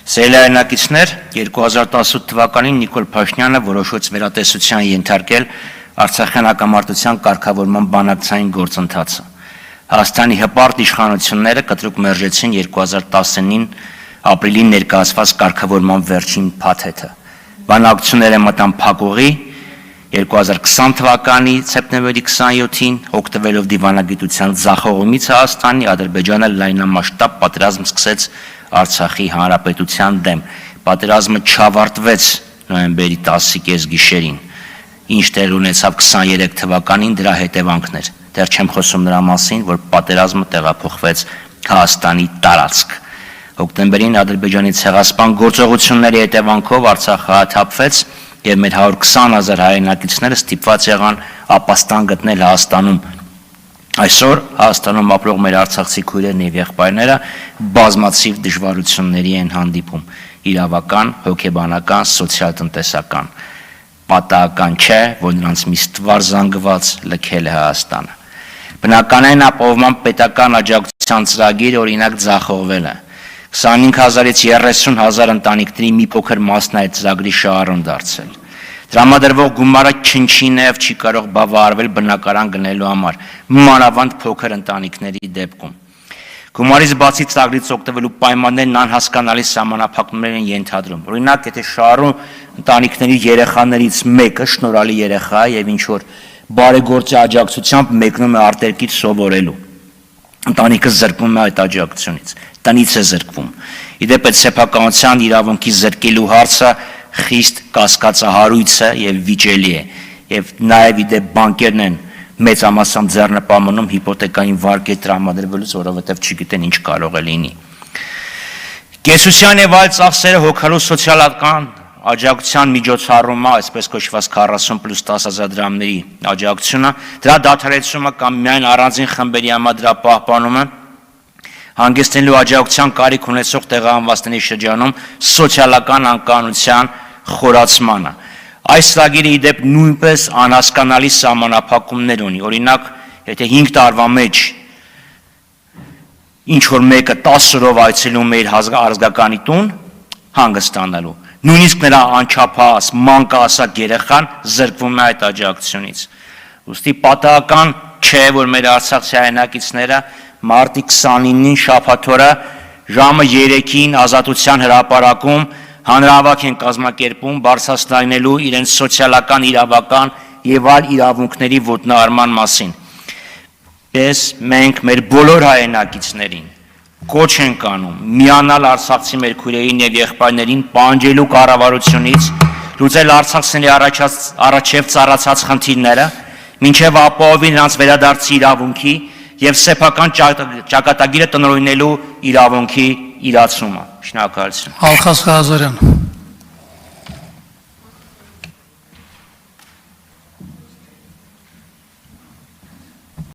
Սելայնակիցներ 2018 թվականին Նիկոլ Փաշինյանը որոշեց վերատեսության ենթարկել Արցախյան հակամարտության կարգավորման բանակցային գործընթացը։ Հայաստանի հպարտ իշխանությունները կտրուկ մերժեցին 2019 ապրիլին ներկայացված կարգավորման վերջին փաթեթը։ Բանակցությունները մտան փակուղի 2020 թվականի սեպտեմբերի 27-ին օգտվելով դիվանագիտության ձախողումից Հայաստանի Ադրբեջանը լայնամասշտաբ պատերազմ սկսեց Արցախի հանրապետության դեմ։ Պատերազմը չավարտվեց նոյեմբերի 10-ի կեսգիշերին, ինչ տեղ ունեցավ 23 թվականին դրա հետևանքներ։ Դեռ չեմ խոսում նրա մասին, որ պատերազմը տեղափոխվեց Հայաստանի տարածք։ Հոկտեմբերին Ադրբեջանի ցեղասպան գործողությունների հետևանքով Արցախը հաթափվեց եւ մեր 120,000 հայրենակիցները ստիպված եղան ապաստան գտնել Հայաստանում։ Այսօր Հայաստանում ապրող մեր արցախցի քույրերն եւ եղբայրները բազմաթիվ դժվարությունների են հանդիպում՝ իրավական, հոգեբանական, սոցիալ-տնտեսական։ Պատահական չէ, որ նրանց մի ստվար զանգված լքել է Հայաստանը։ Բնականային ապահովման պետական աջակցության ծրագիր օրինակ ձախողվել է։ 25,000-ից 30,000 ընտանիքների մի փոքր մասն է այդ ծրագրի շահառուն դարձել։ Տրամադրվող գումարը չնչին չի կարող բավարարվել բնակարան գնելու համար, մանավանդ փոքր ընտանիքների դեպքում։ Գումարից բացի ծրագրից օգտվելու պայմաններն անհասկանալի սահմանափակումներ են ենթադրում։ Օրինակ, եթե շահառու ընտանիքների երեխաներից մեկը շնորհալի երեխա է եւ ինչ որ բարեգործի աջակցությամբ մեկնում է արտերկից սովորելու, ընտանիքը զրկվում է այդ աջակցությունից, տնից է զրկվում։ Իդեպ այդ սեփականության իրավունքի զրկելու հարցը խիստ կասկածահարույց է եւ վիճելի է, եւ նաեւ իդեպ բանկերն են մեծամասամբ ձեռնպահ հիպոթեկային վարկեր տրամադրվելուց, որովհետեւ չգիտեն ինչ կարող է լինի։ Կեսության եւ այլ ծախսերը հոգալու սոցիալական աջակցության միջոցառումը, այսպես կոչված 40+10,000 դրամների աջակցությունը, դրա դադարեցումը կամ միայն առանձին խմբերի համար դրա պահպանումը հանգեցնելու աջակցության կարիք ունեցող տեղահանվածների շրջանում սոցիալական անկանոնության խորացմանը։ Այս ծրագիրը իդեպ նույնպես անհասկանալի սահմանափակումներ ունի։ Օրինակ, եթե 5 տարվա մեջ ինչ որ մեկը 10 օրով այցելում է իր ազգականի տուն հանգստանալու, նույնիսկ նրա անչափահաս մանկահասակ երեխան զրկվում է այդ աջակցությունից։ Ուստի պատահական չէ, որ մեր արցախցի հայրենակիցները մարտի 29-ին շաբաթ օրը ժամը 3-ին Ազատության հրապարակում հանրահավաք են կազմակերպում բարձրացնելու իրենց սոցիալական, իրավական եւ այլ իրավունքների ոտնահարման մասին։ Պես մենք մեր բոլոր հայրենակիցներին կոչ ենք անում միանալ արցախցի մեր քույրերին եւ եղբայրներին պահանջելու կառավարությունից լուծել արցախցիների առաջև ծառացած խնդիրները, մինչեւ ապահովի նրանց վերադարձի իրավունքի եւ սեփական ճակատագիրը տնօրինելու իրավունքի իրացումը։ Շնորհակալություն։ Ալխաս Ղազարյան։